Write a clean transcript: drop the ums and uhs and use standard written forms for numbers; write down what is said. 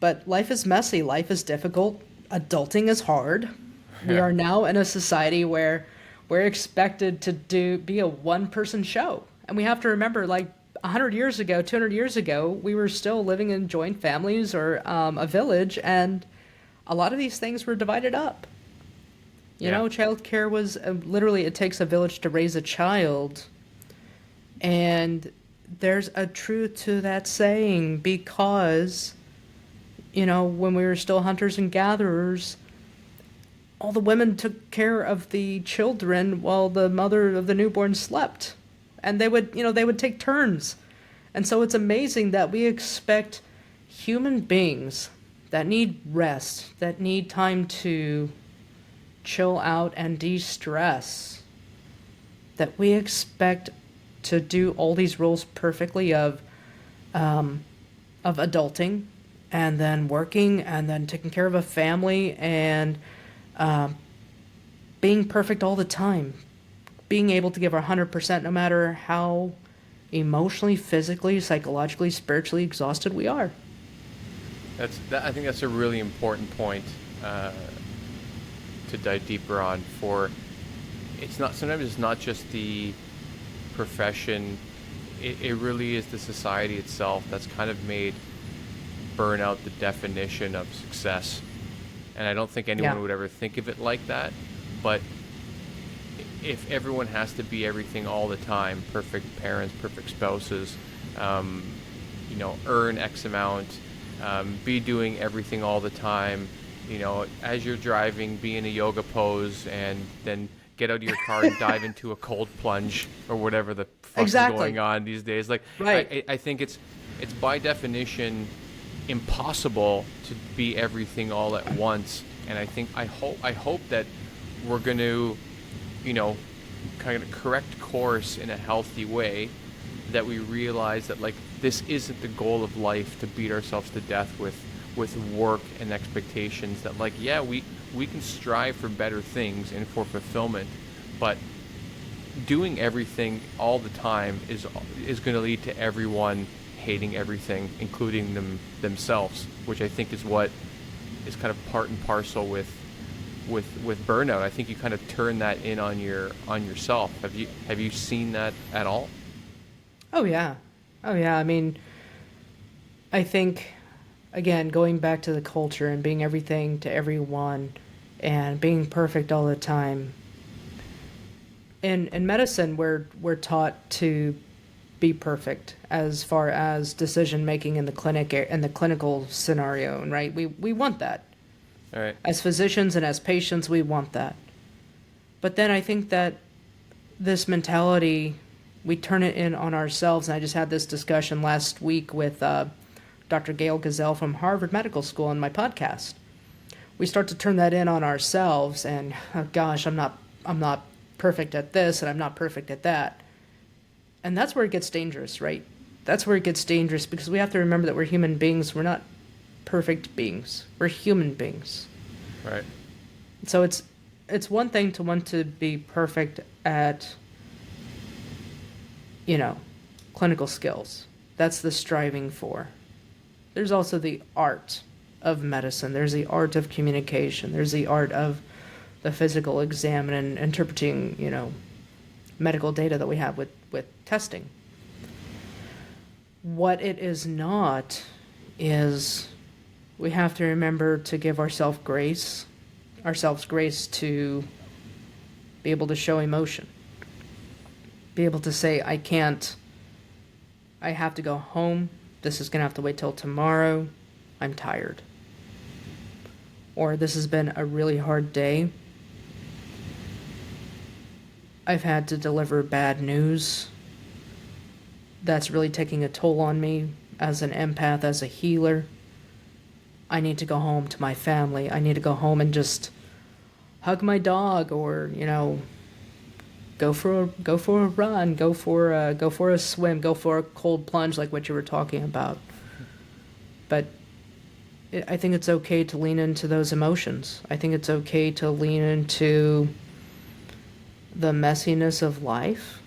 But life is messy, life is difficult, adulting is hard. We Yeah. are now in a society where we're expected to be a one-person show. And we have to remember, like, 100 years ago, 200 years ago, we were still living in joint families or a village, and a lot of these things were divided up. You Yeah. know, childcare was literally, it takes a village to raise a child. And there's a truth to that saying because, you know, when we were still hunters and gatherers, all the women took care of the children while the mother of the newborn slept. And they would take turns. And so it's amazing that we expect human beings that need rest, that need time to chill out and de-stress, that we expect to do all these roles perfectly of adulting and then working and then taking care of a family and being perfect all the time, being able to give our 100% no matter how emotionally, physically, psychologically, spiritually exhausted we are. I think that's a really important point to dive deeper on. For it's not sometimes it's not just the profession. It really is the society itself that's kind of made burnout the definition of success. And I don't think Yeah. anyone would ever think of it like that. But if everyone has to be everything all the time, perfect parents, perfect spouses, earn X amount, be doing everything all the time, as you're driving, be in a yoga pose, and then get out of your car and dive into a cold plunge or whatever the fuck is Exactly. going on these days. Like, Right. I think it's by definition impossible to be everything all at once. And I hope that we're going to, kind of correct course in a healthy way, that we realize that, like, this isn't the goal of life, to beat ourselves to death with work and expectations. That, like, yeah, we can strive for better things and for fulfillment, but doing everything all the time is going to lead to everyone hating everything, including themselves, which I think is what is kind of part and parcel with burnout. I think you kind of turn that in on yourself. Have you seen that at all? Oh, yeah. Oh, yeah. I mean, I think, again, going back to the culture and being everything to everyone and being perfect all the time. In medicine, we're taught to be perfect as far as decision making in the clinic and the clinical scenario, right? We want that. All right. As physicians and as patients, we want that. But then I think that this mentality, we turn it in on ourselves. And I just had this discussion last week with Dr. Gail Gazelle from Harvard Medical School on my podcast. We start to turn that in on ourselves, and oh gosh, I'm not perfect at this, and I'm not perfect at that. And that's where it gets dangerous, right? That's where it gets dangerous, because we have to remember that we're human beings. We're not perfect beings. We're human beings. Right. So it's one thing to want to be perfect at, clinical skills. That's the striving for. There's also the art of medicine. There's the art of communication. There's the art of the physical exam and interpreting, medical data that we have with testing. What it is not is we have to remember to give ourselves grace to be able to show emotion. Be able to say, I have to go home. This is going to have to wait till tomorrow. I'm tired. Or this has been a really hard day. I've had to deliver bad news. That's really taking a toll on me as an empath, as a healer. I need to go home to my family. I need to go home and just hug my dog, or go for a run, go for a swim, go for a cold plunge, like what you were talking about. But I think it's okay to lean into those emotions. I think it's okay to lean into the messiness of life.